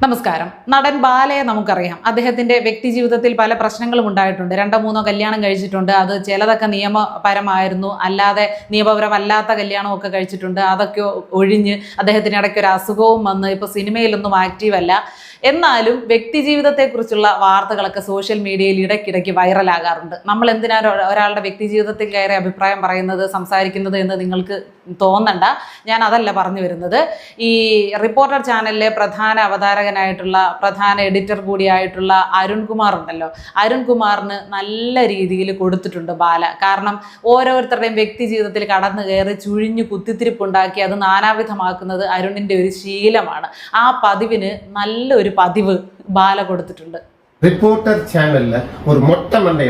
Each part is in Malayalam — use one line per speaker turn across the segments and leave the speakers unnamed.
നമസ്കാരം. നടൻ ബാലയെ നമുക്കറിയാം. അദ്ദേഹത്തിന്റെ വ്യക്തി ജീവിതത്തിൽ പല പ്രശ്നങ്ങളും ഉണ്ടായിട്ടുണ്ട്. 2-3 കല്യാണം കഴിച്ചിട്ടുണ്ട്. അത് ചിലതൊക്കെ നിയമപരമായിരുന്നു, അല്ലാതെ നിയമപരമല്ലാത്ത കല്യാണമൊക്കെ കഴിച്ചിട്ടുണ്ട്. അതൊക്കെ ഒഴിഞ്ഞ് അദ്ദേഹത്തിന് ഇടയ്ക്ക് ഒരു അസുഖവും വന്ന് ഇപ്പോൾ സിനിമയിലൊന്നും ആക്റ്റീവ് അല്ല. എന്നാലും വ്യക്തി ജീവിതത്തെക്കുറിച്ചുള്ള വാർത്തകളൊക്കെ സോഷ്യൽ മീഡിയയിൽ ഇടയ്ക്കിടയ്ക്ക് വൈറലാകാറുണ്ട്. നമ്മൾ എന്തിനാണ് ഒരാളുടെ വ്യക്തി ജീവിതത്തിൽ കയറി അഭിപ്രായം പറയുന്നത്, സംസാരിക്കുന്നത് എന്ന് നിങ്ങൾക്ക് തോന്നണ്ട. ഞാൻ അതല്ല പറഞ്ഞു വരുന്നത്. ഈ റിപ്പോർട്ടർ ചാനലിലെ പ്രധാന അവതാരകനായിട്ടുള്ള പ്രധാന എഡിറ്റർ കൂടിയായിട്ടുള്ള അരുൺകുമാർ ഉണ്ടല്ലോ, അരുൺകുമാറിന് നല്ല രീതിയിൽ കൊടുത്തിട്ടുണ്ട് ബാല. കാരണം ഓരോരുത്തരുടെയും വ്യക്തി ജീവിതത്തിൽ കടന്നു കയറി ചുഴിഞ്ഞു കുത്തിത്തിരിപ്പുണ്ടാക്കി അത് നാനാവിധമാക്കുന്നത് അരുണിൻ്റെ ഒരു ശീലമാണ്. ആ പതിവിന് നല്ലൊരു പതിവ് ബാല കൊടുത്തിട്ടുണ്ട്.
റിപ്പോർട്ടർ ചാനലില് ഒരു മൊട്ട മണ്ടയ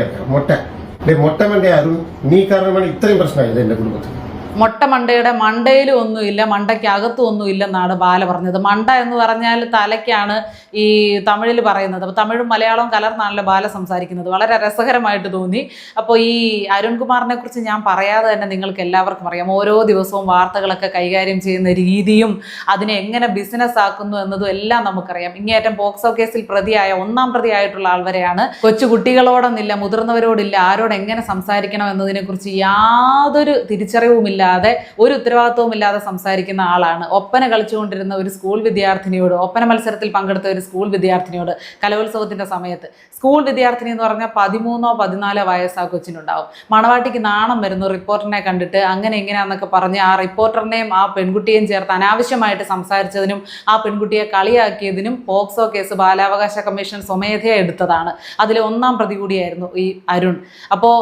അരുൺ, നീ കാരണമാണ് ഇത്രയും പ്രശ്നമായത് എന്റെ കുടുംബത്തിൽ.
മൊട്ടമണ്ടയുടെ മണ്ടയിലും ഒന്നുമില്ല, മണ്ടയ്ക്കകത്തും ഒന്നുമില്ലെന്നാണ് ബാല പറഞ്ഞത്. മണ്ട എന്ന് പറഞ്ഞാൽ തലയ്ക്കാണ് ഈ തമിഴിൽ പറയുന്നത്. അപ്പോൾ തമിഴും മലയാളവും കലർന്നാണല്ലോ ബാല സംസാരിക്കുന്നത്. വളരെ രസകരമായിട്ട് തോന്നി. അപ്പോൾ ഈ അരുൺകുമാറിനെ കുറിച്ച് ഞാൻ പറയാതെ തന്നെ നിങ്ങൾക്ക് എല്ലാവർക്കും അറിയാം. ഓരോ ദിവസവും വാർത്തകളൊക്കെ കൈകാര്യം ചെയ്യുന്ന രീതിയും അതിനെ എങ്ങനെ ബിസിനസ് ആക്കുന്നു എന്നതും എല്ലാം നമുക്കറിയാം. ഇങ്ങേറ്റം പോക്സോ കേസിൽ പ്രതിയായ 1ാം പ്രതിയായിട്ടുള്ള ആൾ വരെയാണ്. കൊച്ചു കുട്ടികളോടൊന്നില്ല, മുതിർന്നവരോടില്ല, ആരോട് എങ്ങനെ സംസാരിക്കണം എന്നതിനെ കുറിച്ച് യാതൊരു തിരിച്ചറിവുമില്ല, ഒരു ഉത്തരവാദിത്വവും ഇല്ലാതെ സംസാരിക്കുന്ന ആളാണ്. ഒപ്പന കളിച്ചുകൊണ്ടിരുന്ന ഒരു സ്കൂൾ വിദ്യാർത്ഥിനിയോട്, ഒപ്പന മത്സരത്തിൽ പങ്കെടുത്ത ഒരു സ്കൂൾ വിദ്യാർത്ഥിനിയോട് കലോത്സവത്തിന്റെ സമയത്ത്, സ്കൂൾ വിദ്യാർത്ഥിനി എന്ന് പറഞ്ഞാൽ 13-14 വയസ്സ് ആ കൊച്ചിനുണ്ടാവും. മണവാട്ടിക്ക് നാണം വരുന്നു റിപ്പോർട്ടറിനെ കണ്ടിട്ട്. അങ്ങനെ ഇങ്ങനെയാന്നൊക്കെ പറഞ്ഞ് ആ റിപ്പോർട്ടറിനെയും ആ പെൺകുട്ടിയെയും ചേർത്ത് അനാവശ്യമായിട്ട് സംസാരിച്ചതിനും ആ പെൺകുട്ടിയെ കളിയാക്കിയതിനും പോക്സോ കേസ് ബാലാവകാശ കമ്മീഷൻ സ്വമേധയാ എടുത്തതാണ്. അതിൽ 1ാം പ്രതി കൂടിയായിരുന്നു ഈ അരുൺ. അപ്പോൾ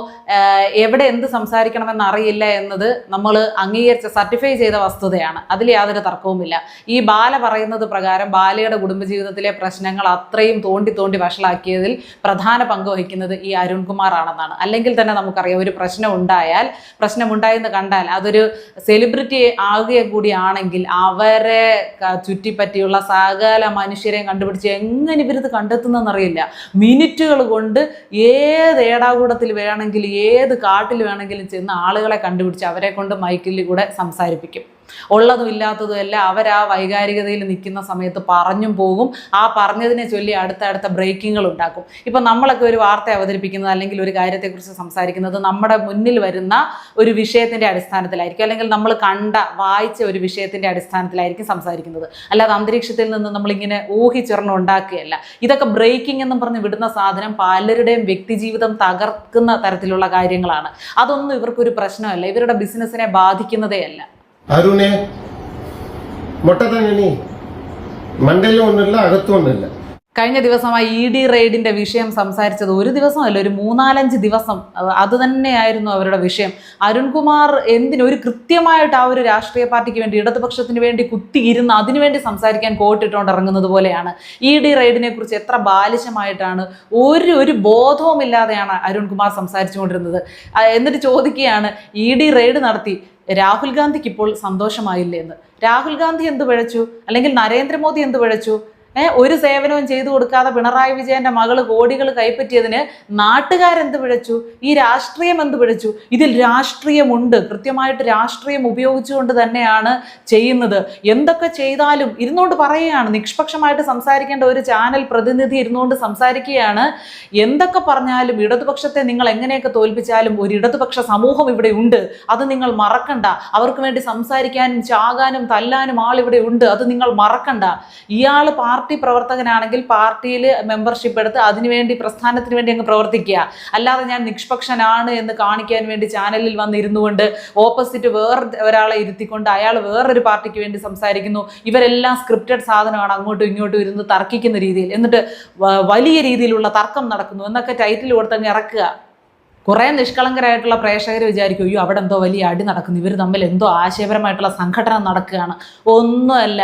എവിടെ എന്ത് സംസാരിക്കണമെന്ന് അറിയില്ല എന്നത് നമ്മൾ അംഗീകരിച്ച സർട്ടിഫൈ ചെയ്ത വസ്തുതയാണ്. അതിൽ യാതൊരു തർക്കവുമില്ല. ഈ ബാല പറയുന്നത് പ്രകാരം ബാലയുടെ കുടുംബജീവിതത്തിലെ പ്രശ്നങ്ങൾ അത്രയും തോണ്ടി വഷളാക്കിയതിൽ പ്രധാന പങ്ക് വഹിക്കുന്നത് ഈ അരുൺകുമാർ ആണെന്നാണ്. അല്ലെങ്കിൽ തന്നെ നമുക്കറിയാം, ഒരു പ്രശ്നമുണ്ടായെന്ന് കണ്ടാൽ അതൊരു സെലിബ്രിറ്റി ആകുക കൂടിയാണെങ്കിൽ അവരെ ചുറ്റിപ്പറ്റിയുള്ള സകല മനുഷ്യരെയും കണ്ടുപിടിച്ച് എങ്ങനെ ഇവരിത് കണ്ടെത്തുന്നതെന്നറിയില്ല. മിനിറ്റുകൾ കൊണ്ട് ഏത് ഏടാകൂടത്തിൽ വേണമെങ്കിലും ഏത് കാട്ടിൽ വേണമെങ്കിലും ചെന്ന് ആളുകളെ കണ്ടുപിടിച്ച് അവരെ കൊണ്ട് മൈക്കിൽ കൂടെ സംസാരിപ്പിക്കും. ഉള്ളതും ഇല്ലാത്തതും എല്ലാം അവരാ വൈകാരികതയിൽ നിൽക്കുന്ന സമയത്ത് പറഞ്ഞും പോകും. ആ പറഞ്ഞതിനെ ചൊല്ലി അടുത്തടുത്ത ബ്രേക്കിങ്ങൾ ഉണ്ടാക്കും. ഇപ്പം നമ്മളൊക്കെ ഒരു വാർത്ത അവതരിപ്പിക്കുന്നത് അല്ലെങ്കിൽ ഒരു കാര്യത്തെക്കുറിച്ച് സംസാരിക്കുന്നത് നമ്മുടെ മുന്നിൽ വരുന്ന ഒരു വിഷയത്തിൻ്റെ അടിസ്ഥാനത്തിലായിരിക്കും, അല്ലെങ്കിൽ നമ്മൾ വായിച്ച ഒരു വിഷയത്തിൻ്റെ അടിസ്ഥാനത്തിലായിരിക്കും സംസാരിക്കുന്നത്. അല്ലാതെ അന്തരീക്ഷത്തിൽ നിന്ന് നമ്മളിങ്ങനെ ഊഹിച്ചെറിഞ്ഞ് ഉണ്ടാക്കുകയല്ല. ഇതൊക്കെ ബ്രേക്കിംഗ് എന്നും പറഞ്ഞ് വിടുന്ന സാധനം പലരുടെയും വ്യക്തിജീവിതം തകർക്കുന്ന തരത്തിലുള്ള കാര്യങ്ങളാണ്. അതൊന്നും ഇവർക്കൊരു പ്രശ്നമല്ല, ഇവരുടെ ബിസിനസ്സിനെ ബാധിക്കുന്നതേ അല്ല.
അരുണെ മൊട്ട തന്നെ, മണ്ടയിലും ഒന്നുമില്ല, അകത്തും ഒന്നുമില്ല.
കഴിഞ്ഞ ദിവസമായി ED റെയ്ഡിന്റെ വിഷയം സംസാരിച്ചത് ഒരു ദിവസമല്ല, ഒരു 3-4 ദിവസം അത് തന്നെയായിരുന്നു അവരുടെ വിഷയം. അരുൺകുമാർ ഒരു കൃത്യമായിട്ട് ആ ഒരു രാഷ്ട്രീയ പാർട്ടിക്ക് വേണ്ടി, ഇടതുപക്ഷത്തിന് വേണ്ടി കുത്തിയിരുന്ന് അതിനുവേണ്ടി സംസാരിക്കാൻ കോട്ടിട്ടുകൊണ്ട് ഇറങ്ങുന്നത് പോലെയാണ്. ED റെയ്ഡിനെ കുറിച്ച് എത്ര ബാലിശമായിട്ടാണ്, ഒരു ബോധവുമില്ലാതെയാണ് അരുൺകുമാർ സംസാരിച്ചുകൊണ്ടിരുന്നത്. എന്നിട്ട് ചോദിക്കുകയാണ്, ED റെയ്ഡ് നടത്തി, രാഹുൽ ഗാന്ധിക്ക് ഇപ്പോൾ സന്തോഷമായില്ലേ എന്ന്. രാഹുൽ ഗാന്ധി എന്ത് പിഴച്ചു, അല്ലെങ്കിൽ നരേന്ദ്രമോദി എന്ത് പിഴച്ചു? ഒരു സേവനവും ചെയ്തു കൊടുക്കാതെ പിണറായി വിജയന്റെ മകള് കോടികൾ കൈപ്പറ്റിയതിന് നാട്ടുകാരെന്ത് പിഴച്ചു? ഈ രാഷ്ട്രീയം എന്ത് പിഴച്ചു? ഇതിൽ രാഷ്ട്രീയമുണ്ട്, കൃത്യമായിട്ട് രാഷ്ട്രീയം ഉപയോഗിച്ചുകൊണ്ട് തന്നെയാണ് ചെയ്യുന്നത്. എന്തൊക്കെ ചെയ്താലും ഇരുന്നുകൊണ്ട് പറയുകയാണ്, നിഷ്പക്ഷമായിട്ട് സംസാരിക്കേണ്ട ഒരു ചാനൽ പ്രതിനിധി ഇരുന്നുകൊണ്ട് സംസാരിക്കുകയാണ്. എന്തൊക്കെ പറഞ്ഞാലും ഇടതുപക്ഷത്തെ നിങ്ങൾ എങ്ങനെയൊക്കെ തോൽപ്പിച്ചാലും ഒരു ഇടതുപക്ഷ സമൂഹം ഇവിടെ ഉണ്ട്, അത് നിങ്ങൾ മറക്കണ്ട. അവർക്ക് വേണ്ടി സംസാരിക്കാനും ചാകാനും തല്ലാനും ആളിവിടെ ഉണ്ട്, അത് നിങ്ങൾ മറക്കണ്ട. ഇയാൾ പാർട്ടി പ്രവർത്തകനാണെങ്കിൽ പാർട്ടിയിൽ മെമ്പർഷിപ്പ് എടുത്ത് അതിനുവേണ്ടി, പ്രസ്ഥാനത്തിന് വേണ്ടി അങ്ങ് പ്രവർത്തിക്കുക. അല്ലാതെ ഞാൻ നിഷ്പക്ഷനാണ് എന്ന് കാണിക്കാൻ വേണ്ടി ചാനലിൽ വന്നിരുന്നു കൊണ്ട് ഓപ്പോസിറ്റ് ഒരാളെ ഇരുത്തിക്കൊണ്ട് അയാൾ വേറൊരു പാർട്ടിക്ക് വേണ്ടി സംസാരിക്കുന്നു. ഇവരെല്ലാം സ്ക്രിപ്റ്റഡ് സാധനമാണ്, അങ്ങോട്ടും ഇങ്ങോട്ടും ഇരുന്ന് തർക്കിക്കുന്ന രീതിയിൽ, എന്നിട്ട് വലിയ രീതിയിലുള്ള തർക്കം നടക്കുന്നു എന്നൊക്കെ ടൈറ്റിൽ കൊടുത്തങ്ങ് ഇറക്കുക. കുറേ നിഷ്കളങ്കരായിട്ടുള്ള പ്രേക്ഷകർ വിചാരിക്കും, അയ്യോ അവിടെ എന്തോ വലിയ അടി നടക്കുന്നു, ഇവർ തമ്മിൽ എന്തോ ആശയപരമായിട്ടുള്ള സംഘടന നടക്കുകയാണ്. ഒന്നുമല്ല,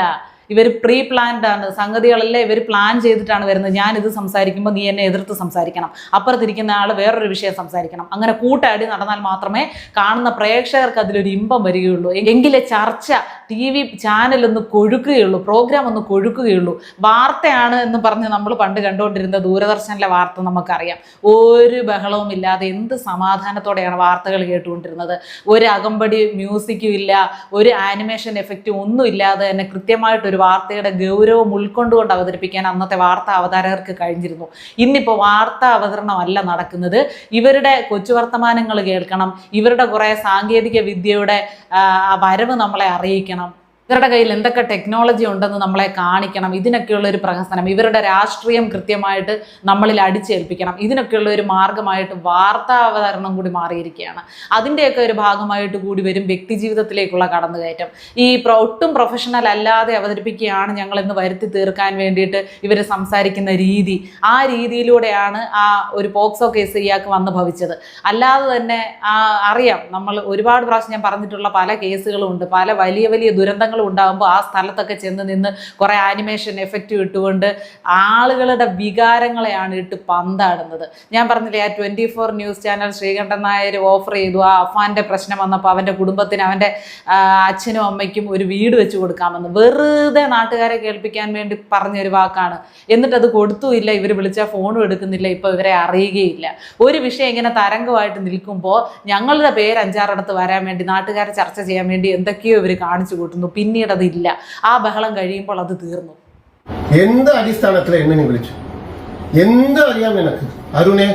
ഇവർ പ്രീ പ്ലാൻഡ് ആണ്. സംഗതികളെല്ലാം ഇവർ പ്ലാൻ ചെയ്തിട്ടാണ് വരുന്നത്. ഞാനിത് സംസാരിക്കുമ്പോൾ നീ എന്നെ എതിർത്ത് സംസാരിക്കണം, അപ്പുറത്തിരിക്കുന്ന ആൾ വേറൊരു വിഷയം സംസാരിക്കണം. അങ്ങനെ കൂട്ടടി നടന്നാൽ മാത്രമേ കാണുന്ന പ്രേക്ഷകർക്ക് അതിലൊരു ഇമ്പം വരികയുള്ളൂ. എങ്കിലേ ചർച്ച TV ചാനലൊന്ന് കൊഴുക്കുകയുള്ളൂ, പ്രോഗ്രാം ഒന്ന് കൊഴുക്കുകയുള്ളൂ. വാർത്തയാണ് എന്ന് പറഞ്ഞ് നമ്മൾ പണ്ട് കണ്ടുകൊണ്ടിരുന്ന ദൂരദർശനിലെ വാർത്ത നമുക്കറിയാം. ഒരു ബഹളവും ഇല്ലാതെ എന്ത് സമാധാനത്തോടെയാണ് വാർത്തകൾ കേട്ടുകൊണ്ടിരുന്നത്. ഒരു അകമ്പടി മ്യൂസിക്കും ഇല്ല, ഒരു ആനിമേഷൻ എഫക്റ്റും ഒന്നും ഇല്ലാതെ തന്നെ കൃത്യമായിട്ടൊരു വാർത്തയുടെ ഗൗരവം ഉൾക്കൊണ്ടുകൊണ്ട് അവതരിപ്പിക്കാൻ അന്നത്തെ വാർത്താ അവതാരകർക്ക് കഴിഞ്ഞിരുന്നു. ഇന്നിപ്പോൾ വാർത്താ അവതരണമല്ല നടക്കുന്നത്. ഇവരുടെ കൊച്ചു വർത്തമാനങ്ങൾ കേൾക്കണം, ഇവരുടെ കുറേ സാങ്കേതിക വിദ്യയുടെ വരവ് നമ്മളെ അറിയിക്കണം, ഇവരുടെ കയ്യിൽ എന്തൊക്കെ ടെക്നോളജി ഉണ്ടെന്ന് നമ്മളെ കാണിക്കണം, ഇതിനൊക്കെയുള്ള ഒരു പ്രഹസനം, ഇവരുടെ രാഷ്ട്രീയം കൃത്യമായിട്ട് നമ്മളിൽ അടിച്ചേൽപ്പിക്കണം, ഇതിനൊക്കെയുള്ള ഒരു മാർഗമായിട്ട് വാർത്താ അവതരണം കൂടി മാറിയിരിക്കുകയാണ്. അതിൻ്റെയൊക്കെ ഒരു ഭാഗമായിട്ട് കൂടി വരും വ്യക്തി ജീവിതത്തിലേക്കുള്ള കടന്നുകയറ്റം. ഈ ഒട്ടും പ്രൊഫഷണൽ അല്ലാതെ അവതരിപ്പിക്കുകയാണ് ഞങ്ങളെന്ന് വരുത്തി തീർക്കാൻ വേണ്ടിയിട്ട് ഇവർ സംസാരിക്കുന്ന രീതി, ആ രീതിയിലൂടെയാണ് ആ ഒരു പോക്സോ കേസ് ഇയാൾക്ക് വന്ന് ഭവിച്ചത്. അല്ലാതെ തന്നെ അറിയാം, നമ്മൾ ഒരുപാട് പ്രാവശ്യം ഞാൻ പറഞ്ഞിട്ടുള്ള പല കേസുകളും ഉണ്ട്. പല വലിയ വലിയ ദുരന്തങ്ങൾ ഉണ്ടാകുമ്പോൾ ആ സ്ഥലത്തൊക്കെ ചെന്ന് നിന്ന് കുറേ ആനിമേഷൻ എഫക്റ്റ് ഇട്ടുകൊണ്ട് ആളുകളുടെ വികാരങ്ങളെയാണ് ഇട്ട് പന്താടുന്നത്. ഞാൻ പറഞ്ഞില്ലേ, ആ 24 news channel Sreekandan Nair offer ചെയ്തു, ആ അഫാന്റെ പ്രശ്നം വന്നപ്പോൾ അവൻ്റെ കുടുംബത്തിന്, അവൻ്റെ അച്ഛനും അമ്മയ്ക്കും ഒരു വീട് വെച്ച് കൊടുക്കാമെന്ന്. വെറുതെ നാട്ടുകാരെ കേൾപ്പിക്കാൻ വേണ്ടി പറഞ്ഞൊരു വാക്കാണ്. എന്നിട്ട് അത് കൊടുത്തുമില്ല, ഇവർ വിളിച്ചാൽ ഫോണും എടുക്കുന്നില്ല, ഇപ്പോൾ ഇവരെ അറിയുകയില്ല. ഒരു വിഷയം ഇങ്ങനെ തരംഗമായിട്ട് നിൽക്കുമ്പോൾ ഞങ്ങളുടെ പേര് 5-6 വരാൻ വേണ്ടി, നാട്ടുകാരെ ചർച്ച ചെയ്യാൻ വേണ്ടി എന്തൊക്കെയോ ഇവർ കാണിച്ചു കൂട്ടുന്നു. പിന്നീട് അതില്ല. ആ ബഹളം കഴിയുമ്പോൾ അത് തീർന്നു.
എന്ത് അടിസ്ഥാനത്തിലെ എന്നെ നീ വിളിച്ചു? എന്ത് അറിയാം നിനക്ക് അരുണേ?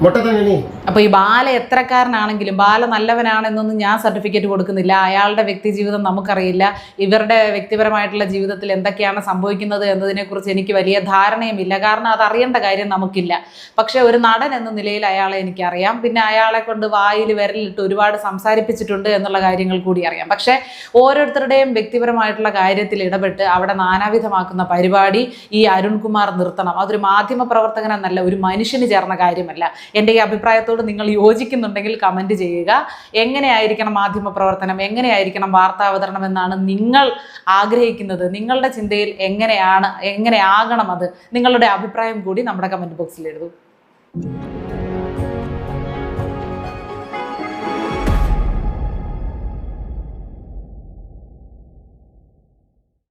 മൊട്ടത്തന്നെ നീ.
അപ്പോൾ ഈ ബാല എത്രക്കാരനാണെങ്കിലും ബാല നല്ലവനാണെന്നൊന്നും ഞാൻ സർട്ടിഫിക്കറ്റ് കൊടുക്കുന്നില്ല. അയാളുടെ വ്യക്തി ജീവിതം നമുക്കറിയില്ല. ഇവരുടെ വ്യക്തിപരമായിട്ടുള്ള ജീവിതത്തിൽ എന്തൊക്കെയാണ് സംഭവിക്കുന്നത് എന്നതിനെക്കുറിച്ച് എനിക്ക് വലിയ ധാരണയുമില്ല. കാരണം അത് അറിയേണ്ട കാര്യം നമുക്കില്ല. പക്ഷേ ഒരു നടൻ എന്ന നിലയിൽ അയാളെ എനിക്കറിയാം. പിന്നെ അയാളെ കൊണ്ട് വായിൽ വിരലിട്ട് ഒരുപാട് സംസാരിപ്പിച്ചിട്ടുണ്ട് എന്നുള്ള കാര്യങ്ങൾ കൂടി അറിയാം. പക്ഷേ ഓരോരുത്തരുടെയും വ്യക്തിപരമായിട്ടുള്ള കാര്യത്തിൽ ഇടപെട്ട് അവിടെ നാനാവിധമാക്കുന്ന പരിപാടി ഈ അരുൺകുമാർ നിർത്തണം. അതൊരു മാധ്യമ പ്രവർത്തകൻ എന്നല്ല, ഒരു മനുഷ്യന് ചേർന്ന കാര്യമല്ല. എൻ്റെ ഈ അഭിപ്രായത്തോട് നിങ്ങൾ യോജിക്കുന്നുണ്ടെങ്കിൽ കമൻറ്റ് ചെയ്യുക. എങ്ങനെയായിരിക്കണം മാധ്യമ പ്രവർത്തനം, എങ്ങനെയായിരിക്കണം വാർത്താവതരണം എന്നാണ് നിങ്ങൾ ആഗ്രഹിക്കുന്നത്? നിങ്ങളുടെ ചിന്തയിൽ എങ്ങനെയാകണം അത്? നിങ്ങളുടെ അഭിപ്രായം കൂടി നമ്മുടെ കമൻറ്റ് ബോക്സിൽ എഴുതൂ.